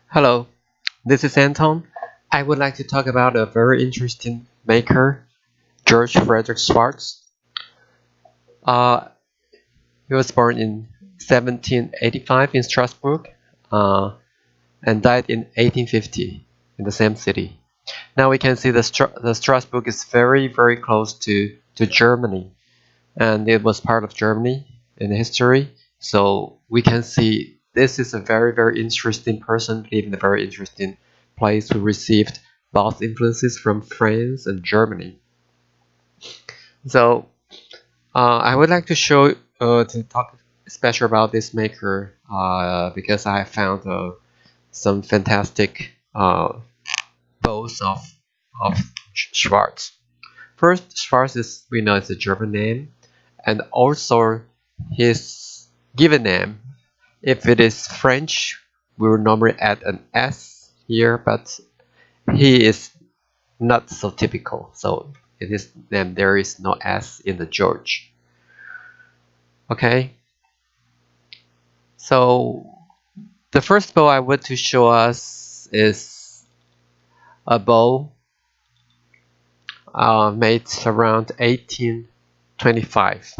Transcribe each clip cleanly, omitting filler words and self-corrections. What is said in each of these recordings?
Hello, this is Anton. I would like to talk about a very interesting maker, George Frederick Schwartz. Uh, he was born in 1785 in Strasbourg and died in 1850 in the same city. Now we can see the Strasbourg is very close to Germany, and it was part of Germany in history. So we can see this is a very interesting person living in a very interesting place who received both influences from France and Germany. So I would like to show to talk especially about this maker because I found some fantastic bows of Schwartz. First, Schwartz is we know it's a German name, and also his given name. If it is French, we will normally add an S here, but he is not so typical. So in his name there is no S in the George. Okay. So the first bow I want to show us is a bow made around 1825,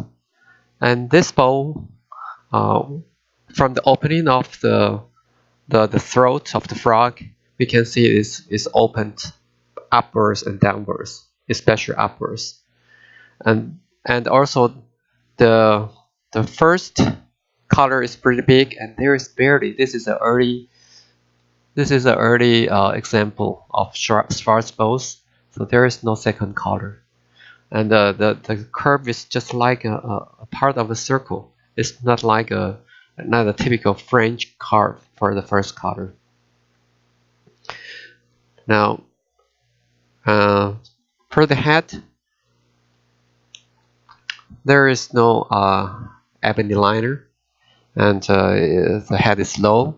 and this bow from the opening of the throat of the frog, we can see it is opened upwards and downwards, especially upwards, and also the first color is pretty big, and there is barely. This is an early example of Schwarz bows, so there is no second color, and the curve is just like a part of a circle. It's not like not a typical French curve for the first color. Now, for the head, there is no ebony liner, and the head is low.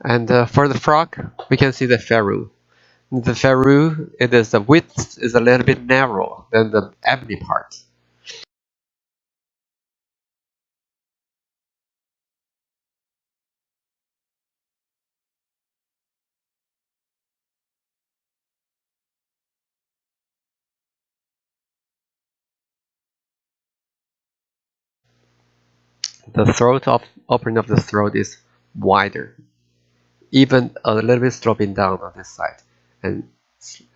And for the frog, we can see the ferrule. The ferrule, the width is a little bit narrow than the ebony part. The throat opening of the throat is wider, even a little bit sloping down on this side, and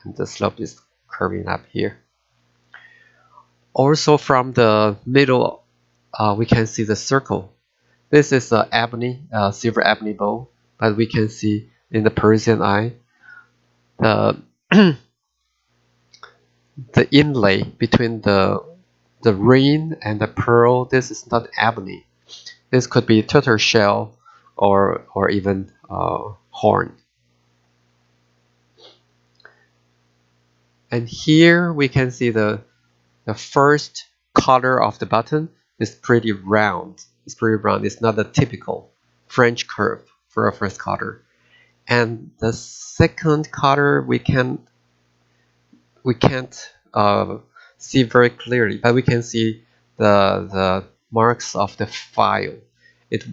the slope is curving up here. Also from the middle, we can see the circle. This is a silver ebony bow, but we can see in the Parisian eye the the inlay between the ring and the pearl. This is not ebony. This could be turtle shell or even horn. And here we can see the first color of the button is pretty round. It's pretty round. It's not a typical French curve for a first color. And the second color we can't see very clearly, but we can see the marks of the file. It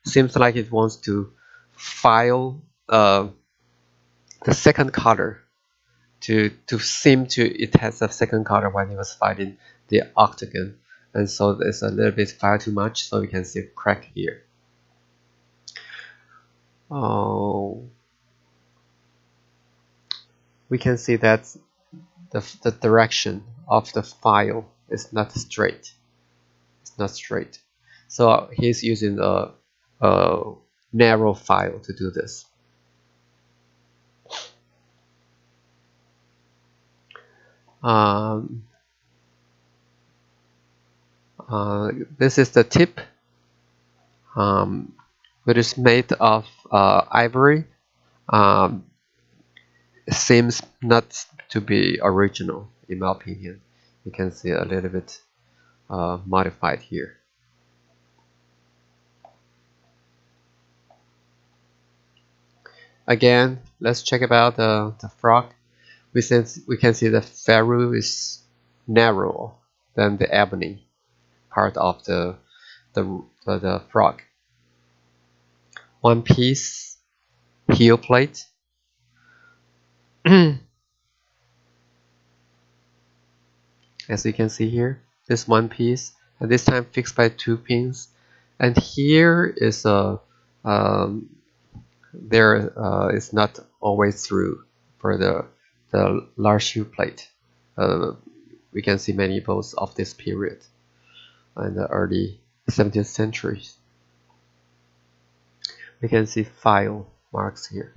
seems like it wants to file the second color to seem to it has a second color when it was filing the octagon, and so there's a little bit file too much, so we can see a crack here. Oh, we can see that the direction of the file is not straight. It's not straight. So he's using a narrow file to do this. This is the tip, which is made of ivory. It seems not to be original, in my opinion. You can see a little bit modified here. Again, let's check about the frog. We can see the ferrule is narrower than the ebony part of the the frog. One piece heel plate. As you can see here, this one piece, and this time fixed by 2 pins. And here is a is not always through for the large heel plate. We can see many boats of this period in the early 17th century. We can see file marks here.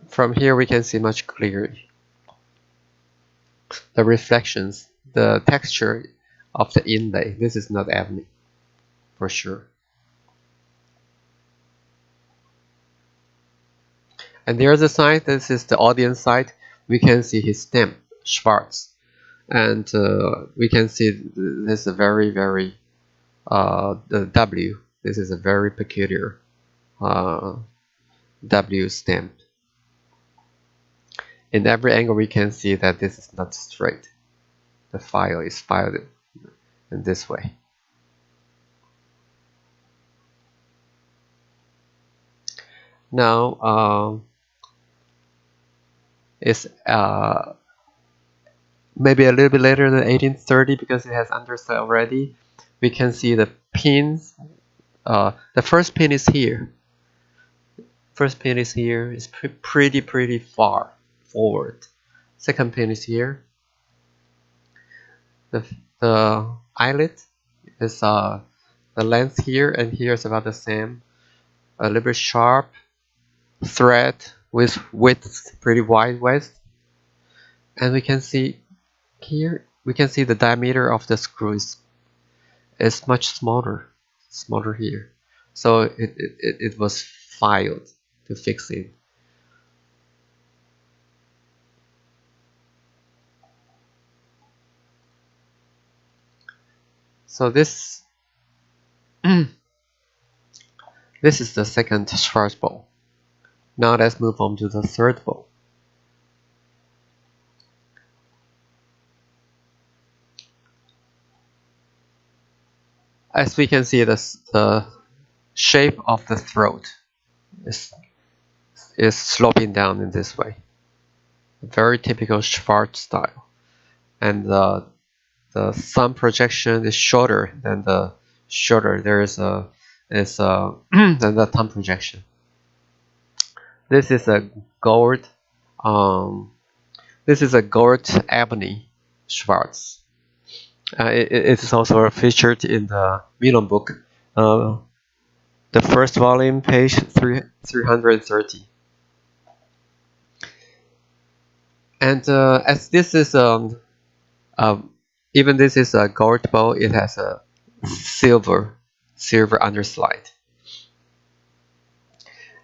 From here we can see much clearly the reflections, the texture of the inlay. This is not ebony for sure. And there's a side. This is the audience side. We can see his stamp, Schwarz, and we can see this is a very the W. This is a very peculiar W stamp. In every angle we can see that this is not straight. The file is filed in this way. Now it's maybe a little bit later than 1830 because it has underside already. We can see the pins. The first pin is here. First pin is here. It's pretty far forward. Second pin is here. The eyelet is the length here and here is about the same. A little bit sharp thread with width, pretty wide width. And we can see here, we can see the diameter of the screw is much smaller here. So it was filed to fix it. So this this is the second Schwarz bowl. Now let's move on to the third bowl. As we can see, the shape of the throat is sloping down in this way. Very typical Schwarz style. And the thumb projection is shorter than the than the thumb projection. This is a gold ebony Schwarz. It is also featured in the Milan book, the first volume, page 330. And as this is even this is a gold bowl, it has a silver underslide.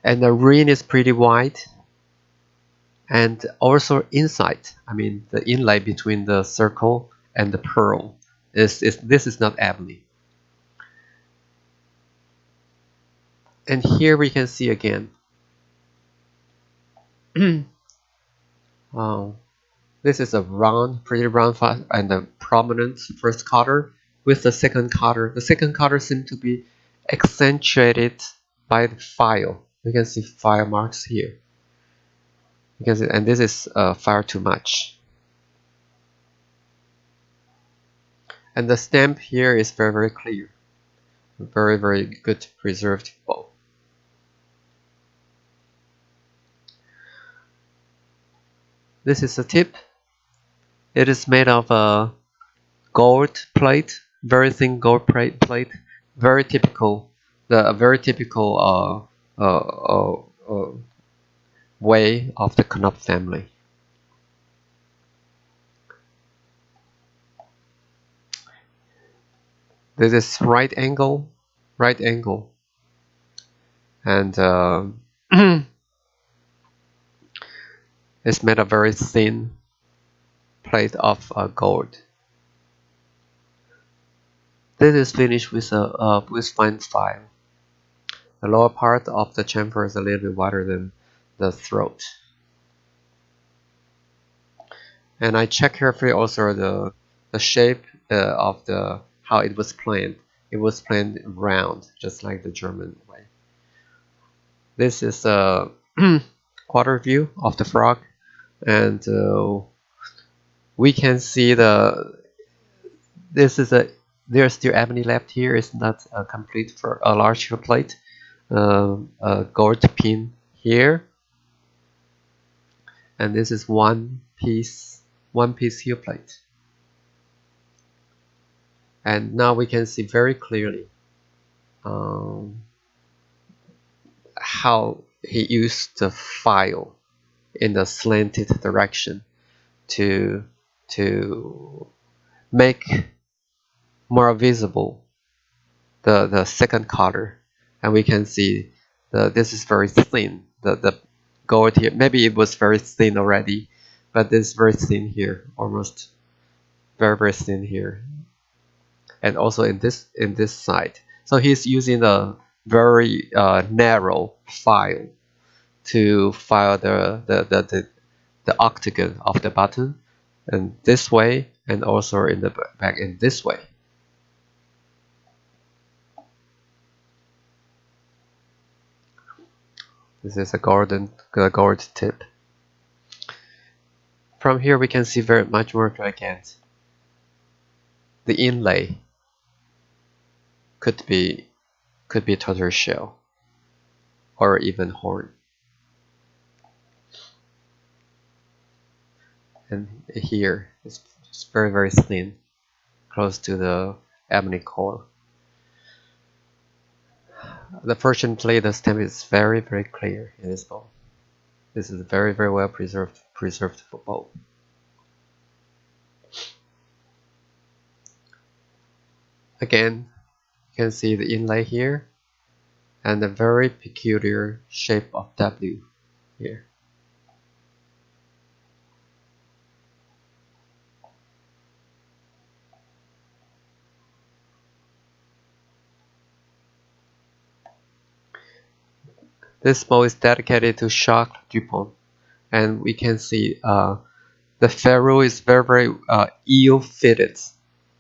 And the ring is pretty wide. And also inside, I mean the inlay between the circle and the pearl this is not ebony. And here we can see again. This is a pretty round and a prominent first cutter with the second cutter. The second cutter seems to be accentuated by the file. You can see file marks here. And this is far too much. And the stamp here is very clear. Very good preserved bowl. This is the tip. It is made of a gold plate, very thin gold plate, very typical. A very typical way of the Knopf family. This is right angle, and it's made of very thin plate of gold. This is finished with fine file. The lower part of the chamfer is a little bit wider than the throat. And I check carefully also the shape of the how it was planned. It was planned round, just like the German way. This is a quarter view of the frog, and we can see there's still ebony left here. It's not a complete for a large plate. A gold pin here, and this is one piece heel plate. And now we can see very clearly how he used the file in the slanted direction to make more visible the second color. And we can see this is very thin. The gold here, maybe it was very thin already, but this is very thin here, almost very thin here, and also in this side. So he's using a very narrow file to file the octagon of the button, and this way, and also in the back in this way. This is a gold tip. From here we can see very much more elegant. The inlay could be tortoise shell or even horn. And here it's very thin, close to the ebony core. Fortunately, the stamp is very clear in this bowl. This is very well preserved bowl. Again, you can see the inlay here and the very peculiar shape of W here. This bowl is dedicated to Jacques Dupont, and we can see the ferrule is very ill fitted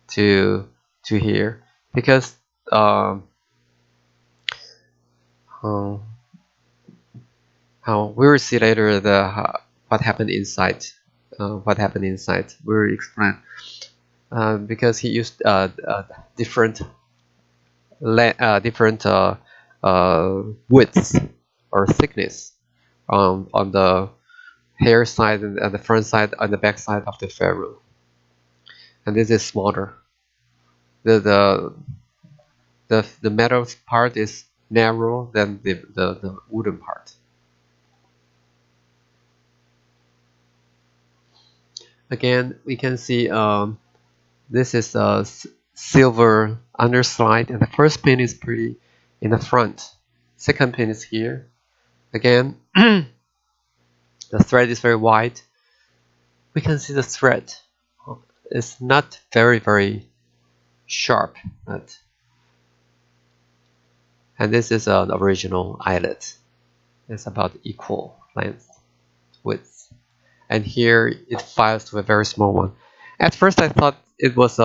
to here, because we will see later what happened inside. We will explain. Because he used different widths or thickness on the hair side and the front side and the back side of the ferrule, and this is smaller. The metal part is narrower than the wooden part. Again, we can see this is a silver underslide, and the first pin is pretty in the front. Second pin is here. Again, the thread is very wide. We can see the thread is not very sharp, and this is an original eyelet. It's about equal length, width, and here it files to a very small one. At first, I thought it was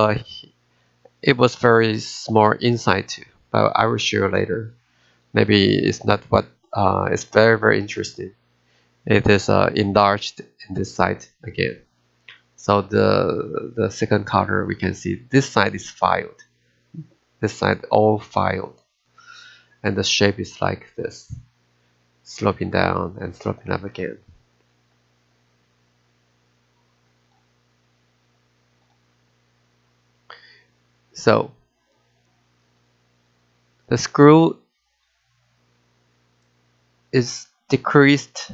very small inside too, but I will show you later. Maybe it's not what. It's very interesting. It is enlarged in this side again. So the second color, we can see this side is filed. This side all filed, and the shape is like this, sloping down and sloping up again. So the screw is decreased,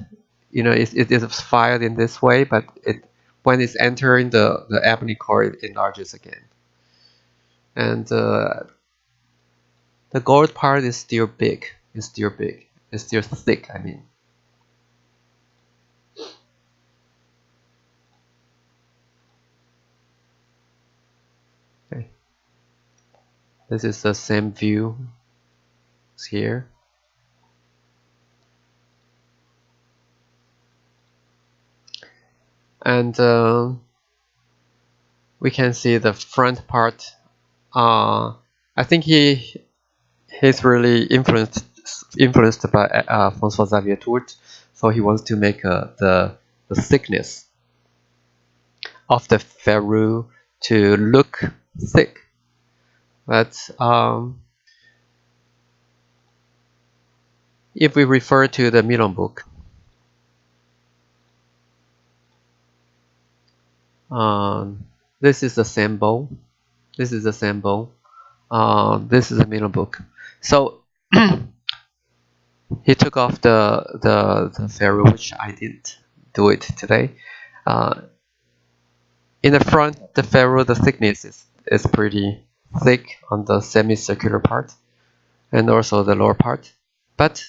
it is filed in this way, but when it's entering the ebony core, it enlarges again. And the gold part is still big. It's still thick, I mean. Okay. This is the same view as here. And we can see the front part. I think he's really influenced by François Xavier Tourt, so he wants to make the thickness of the ferrule to look thick. But if we refer to the Milan book, this is the same bowl. This is the same bowl. This is the Milan book. So he took off the ferrule, which I didn't do it today. In the front, the ferrule, the thickness is pretty thick on the semicircular part and also the lower part. But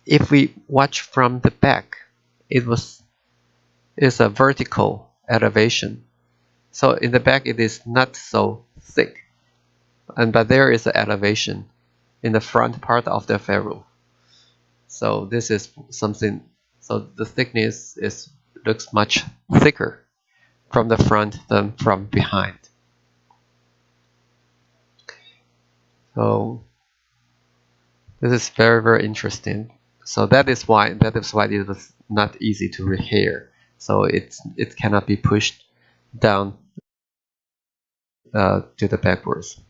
if we watch from the back, it's a vertical elevation. So in the back, it is not so thick, but there is an elevation in the front part of the ferrule. So this is something. So the thickness looks much thicker from the front than from behind. So this is very, very interesting. So that is why it was not easy to rehair. So it cannot be pushed down to the backwards.